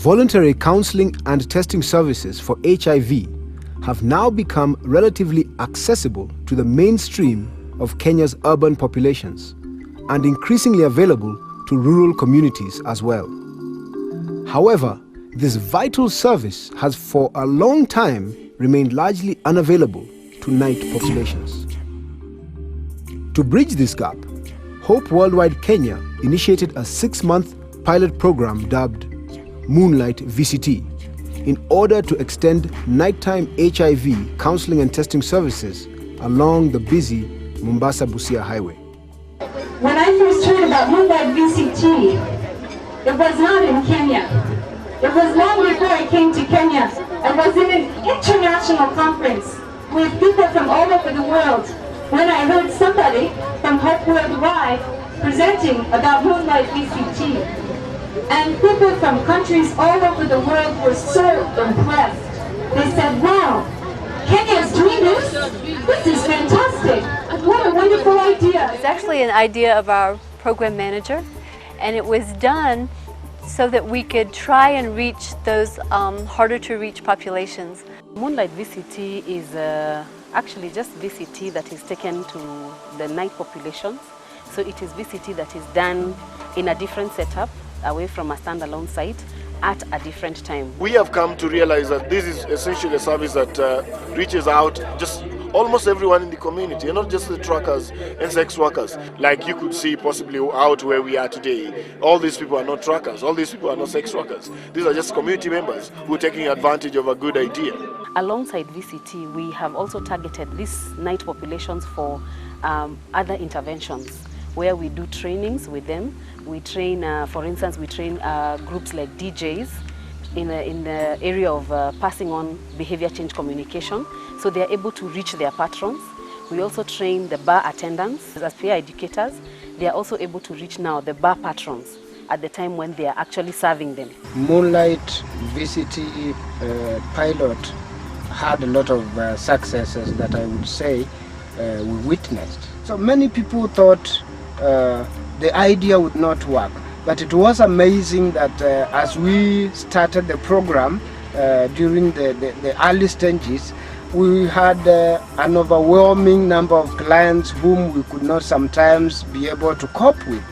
Voluntary counseling and testing services for HIV have now become relatively accessible to the mainstream of Kenya's urban populations and increasingly available to rural communities as well. However, this vital service has for a long time remained largely unavailable to night populations. To bridge this gap, Hope Worldwide Kenya initiated a 6-month pilot program dubbed Moonlight VCT in order to extend nighttime HIV counseling and testing services along the busy Mombasa-Busia highway. When I first heard about Moonlight VCT, it was not in Kenya. It was long before I came to Kenya. I was in an international conference with people from all over the world when I heard somebody from Hope Worldwide presenting about Moonlight VCT. And people from countries all over the world were so impressed. They said, wow, Kenya's doing this? This is fantastic. What a wonderful idea. It's actually an idea of our program manager, and it was done so that we could try and reach those harder to reach populations. Moonlight VCT is actually just VCT that is taken to the night populations. So it is VCT that is done in a different setup, away from a standalone site at a different time. We have come to realize that this is essentially a service that reaches out just almost everyone in the community, and not just the truckers and sex workers. Like you could see possibly out where we are today. All these people are not truckers, all these people are not sex workers. These are just community members who are taking advantage of a good idea. Alongside VCT, we have also targeted these night populations for other interventions, where we do trainings with them. We train, for instance, we train groups like DJs in the area of passing on behavior change communication, so they are able to reach their patrons. We also train the bar attendants as peer educators. They are also able to reach now the bar patrons at the time when they are actually serving them. Moonlight VCT pilot had a lot of successes that I would say we witnessed. So many people thought the idea would not work, but it was amazing that as we started the program during the early stages, we had an overwhelming number of clients whom we could not sometimes be able to cope with.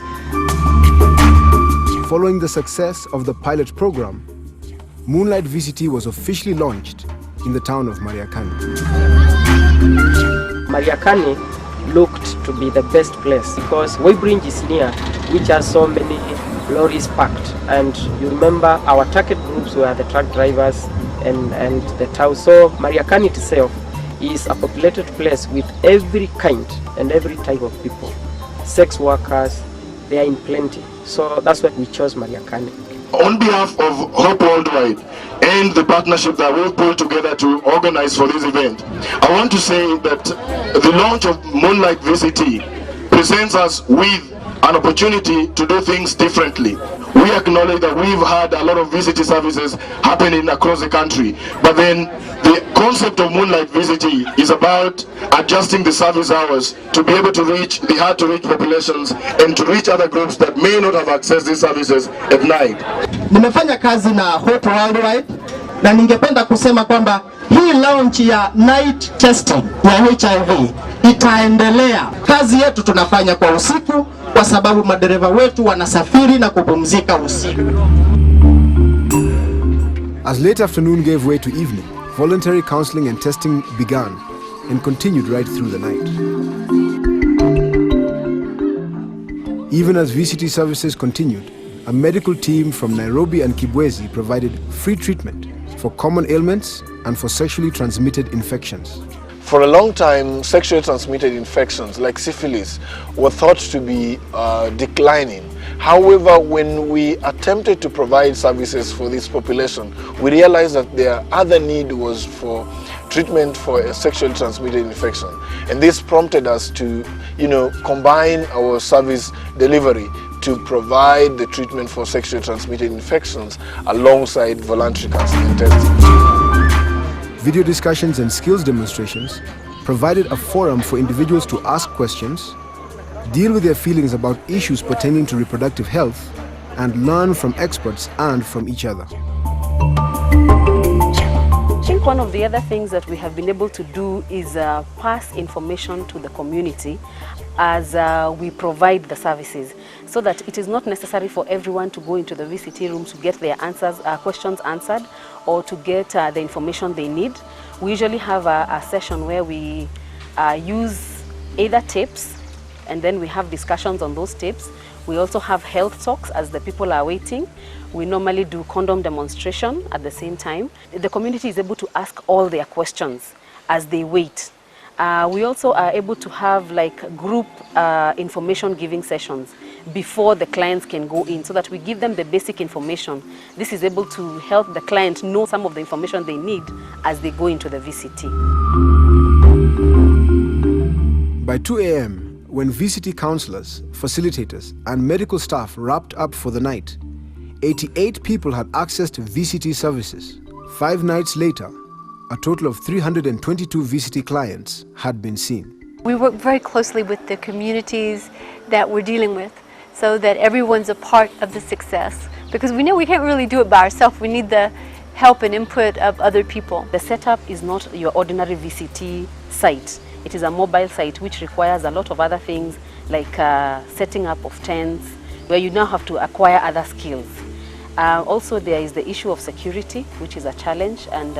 Following the success of the pilot program, Moonlight VCT was officially launched in the town of Mariakani. Mariakani looked to be the best place because Weybridge is near, which has so many lorries parked, and you remember our target groups were the truck drivers and the town. So Mariakani itself is a populated place with every kind and every type of people. Sex workers, they are in plenty. So that's why we chose Mariakani. On behalf of Hope Worldwide and the partnership that we've pulled together to organize for this event, I want to say that the launch of Moonlight VCT presents us with an opportunity to do things differently. We acknowledge that we've had a lot of VCT services happening across the country, but then the concept of Moonlight VCT is about adjusting the service hours to be able to reach the hard to reach populations and to reach other groups that may not have accessed these services at night. Nimefanya kazi na Hope Worldwide na ningependa kusema kwamba hii launch ya night testing ya HIV itaendelea. Kazi yetu tunafanya kwa usiku kwa sababu madereva wetu wanasafiri na kupumzika usiku. As late afternoon gave way to evening, voluntary counseling and testing began and continued right through the night. Even as VCT services continued, a medical team from Nairobi and Kibwezi provided free treatment for common ailments and for sexually transmitted infections. For a long time, sexually transmitted infections like syphilis were thought to be declining. However, when we attempted to provide services for this population, we realized that their other need was for treatment for a sexually transmitted infection. And this prompted us to, combine our service delivery to provide the treatment for sexually transmitted infections alongside voluntary counseling and testing. Video discussions and skills demonstrations provided a forum for individuals to ask questions, deal with their feelings about issues pertaining to reproductive health, and learn from experts and from each other. I think one of the other things that we have been able to do is pass information to the community as we provide the services, so that it is not necessary for everyone to go into the VCT room to get their questions answered or to get the information they need. We usually have a session where we use either tapes, and then we have discussions on those tapes. We also have health talks as the people are waiting. We normally do condom demonstration at the same time. The community is able to ask all their questions as they wait. We also are able to have group information giving sessions before the clients can go in, so that we give them the basic information. This is able to help the client know some of the information they need as they go into the VCT. By 2 a.m., when VCT counselors, facilitators, and medical staff wrapped up for the night, 88 people had access to VCT services. 5 nights later, a total of 322 VCT clients had been seen. We work very closely with the communities that we're dealing with, so that everyone's a part of the success. Because we know we can't really do it by ourselves. We need the help and input of other people. The setup is not your ordinary VCT site. It is a mobile site which requires a lot of other things, like setting up of tents, where you now have to acquire other skills. Also, there is the issue of security, which is a challenge, and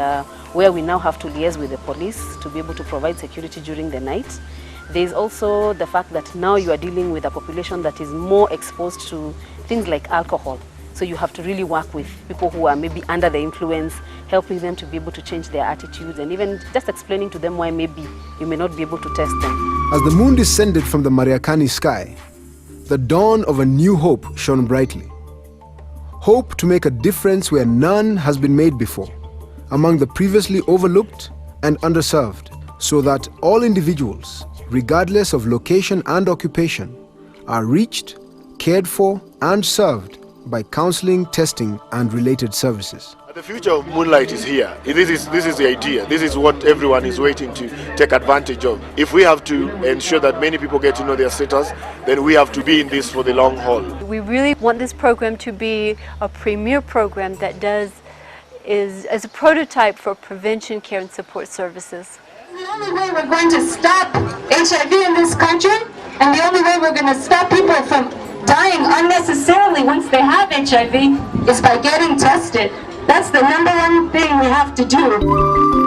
where we now have to liaise with the police to be able to provide security during the night. There is also the fact that now you are dealing with a population that is more exposed to things like alcohol. So you have to really work with people who are maybe under the influence, helping them to be able to change their attitudes, and even just explaining to them why maybe you may not be able to test them. As the moon descended from the Mariakani sky, the dawn of a new hope shone brightly. Hope to make a difference where none has been made before, among the previously overlooked and underserved, so that all individuals, regardless of location and occupation, are reached, cared for, and served by counseling, testing, and related services. The future of Moonlight is here. This is the idea. This is what everyone is waiting to take advantage of. If we have to ensure that many people get to know their status, then we have to be in this for the long haul. We really want this program to be a premier program that is as a prototype for prevention, care, and support services. The only way we're going to stop HIV in this country, and the only way we're going to stop people from dying unnecessarily once they have HIV, is by getting tested. That's the #1 thing we have to do.